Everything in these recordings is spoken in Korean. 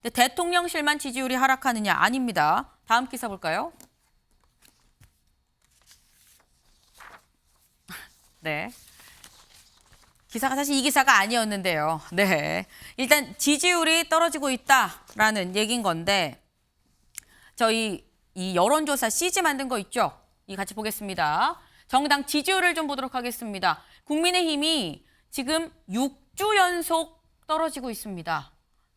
근데 대통령실만 지지율이 하락하느냐? 아닙니다. 다음 기사 볼까요? 네. 기사가 사실 이 기사가 아니었는데요. 네. 일단 지지율이 떨어지고 있다라는 얘기인 건데 저희 이 여론조사 CG 만든 거 있죠? 이 같이 보겠습니다. 정당 지지율을 좀 보도록 하겠습니다. 국민의힘이 지금 6주 연속 떨어지고 있습니다.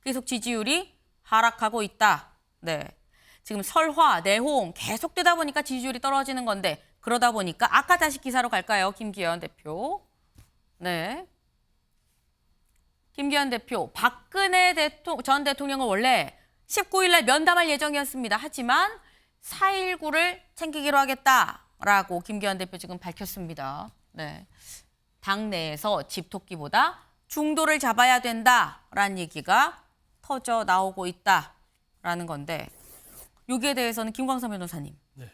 계속 지지율이 하락하고 있다. 네. 지금 설화, 내홍 계속되다 보니까 지지율이 떨어지는 건데 그러다 보니까 아까 다시 기사로 갈까요? 김기현 대표. 네. 김기현 대표, 박근혜 전 대통령은 원래 19일 날 면담할 예정이었습니다. 하지만 4.19를 챙기기로 하겠다라고 김기현 대표 지금 밝혔습니다. 네. 당내에서 집토끼보다 중도를 잡아야 된다라는 얘기가 터져 나오고 있다라는 건데 여기에 대해서는 김광선 변호사님. 네.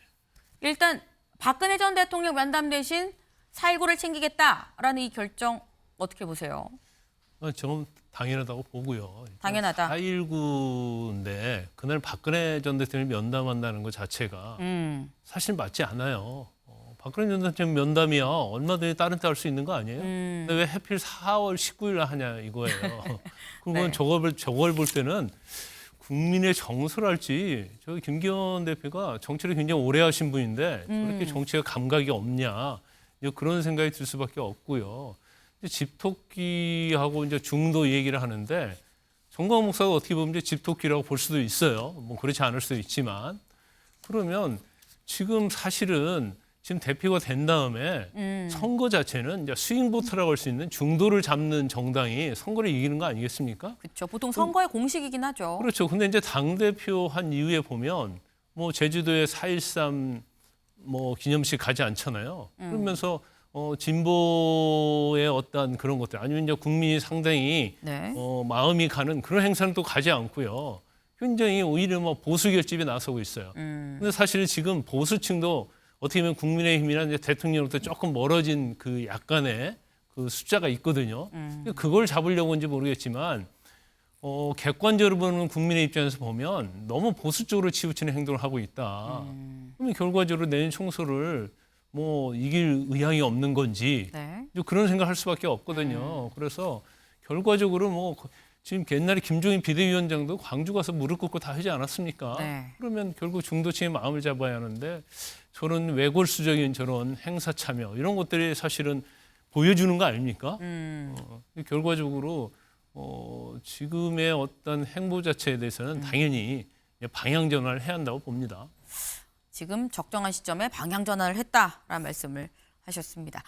일단 박근혜 전 대통령 면담 대신 4.19를 챙기겠다라는 이 결정 어떻게 보세요? 저는 당연하다고 보고요. 당연하다. 4.19인데 그날 박근혜 전 대통령이 면담한다는 것 자체가 사실 맞지 않아요. 박근혜 전 대통령 면담이야 얼마든지 다른 때 할 수 있는 거 아니에요? 근데 왜 하필 4월 19일 하냐 이거예요. 그건 네. 저걸 볼 때는 국민의 정서랄지 저기 김기현 대표가 정치를 굉장히 오래 하신 분인데 저렇게 정치가 감각이 없냐 이제 그런 생각이 들 수밖에 없고요. 집토끼하고 이제 중도 얘기를 하는데 정광훈 목사가 어떻게 보면 이제 집토끼라고 볼 수도 있어요. 뭐 그렇지 않을 수도 있지만 그러면 지금 사실은 지금 대표가 된 다음에 선거 자체는 이제 스윙보트라고 할 수 있는 중도를 잡는 정당이 선거를 이기는 거 아니겠습니까? 그렇죠. 보통 선거의 공식이긴 하죠. 그렇죠. 근데 이제 당대표 한 이후에 보면 뭐 제주도에 4.13 뭐 기념식 가지 않잖아요. 그러면서 진보의 어떤 그런 것들 아니면 이제 국민이 상당히 네. 마음이 가는 그런 행사는 또 가지 않고요. 굉장히 오히려 뭐 보수 결집에 나서고 있어요. 근데 사실 지금 보수층도 어떻게 보면 국민의힘이나 이제 대통령으로부터 조금 멀어진 그 약간의 그 숫자가 있거든요. 그걸 잡으려고인지 모르겠지만 객관적으로 보는 국민의 입장에서 보면 너무 보수 쪽으로 치우치는 행동을 하고 있다. 그러면 결과적으로 내년 총선을 뭐 이길 의향이 없는 건지 네. 그런 생각할 수밖에 없거든요. 그래서 결과적으로 뭐 지금 옛날에 김종인 비대위원장도 광주 가서 무릎 꿇고 다 하지 않았습니까? 네. 그러면 결국 중도층의 마음을 잡아야 하는데 저런 외골수적인 저런 행사 참여 이런 것들이 사실은 보여주는 거 아닙니까? 결과적으로 지금의 어떤 행보 자체에 대해서는 당연히 방향 전환을 해야 한다고 봅니다. 지금 적정한 시점에 방향 전환을 했다라는 말씀을 하셨습니다.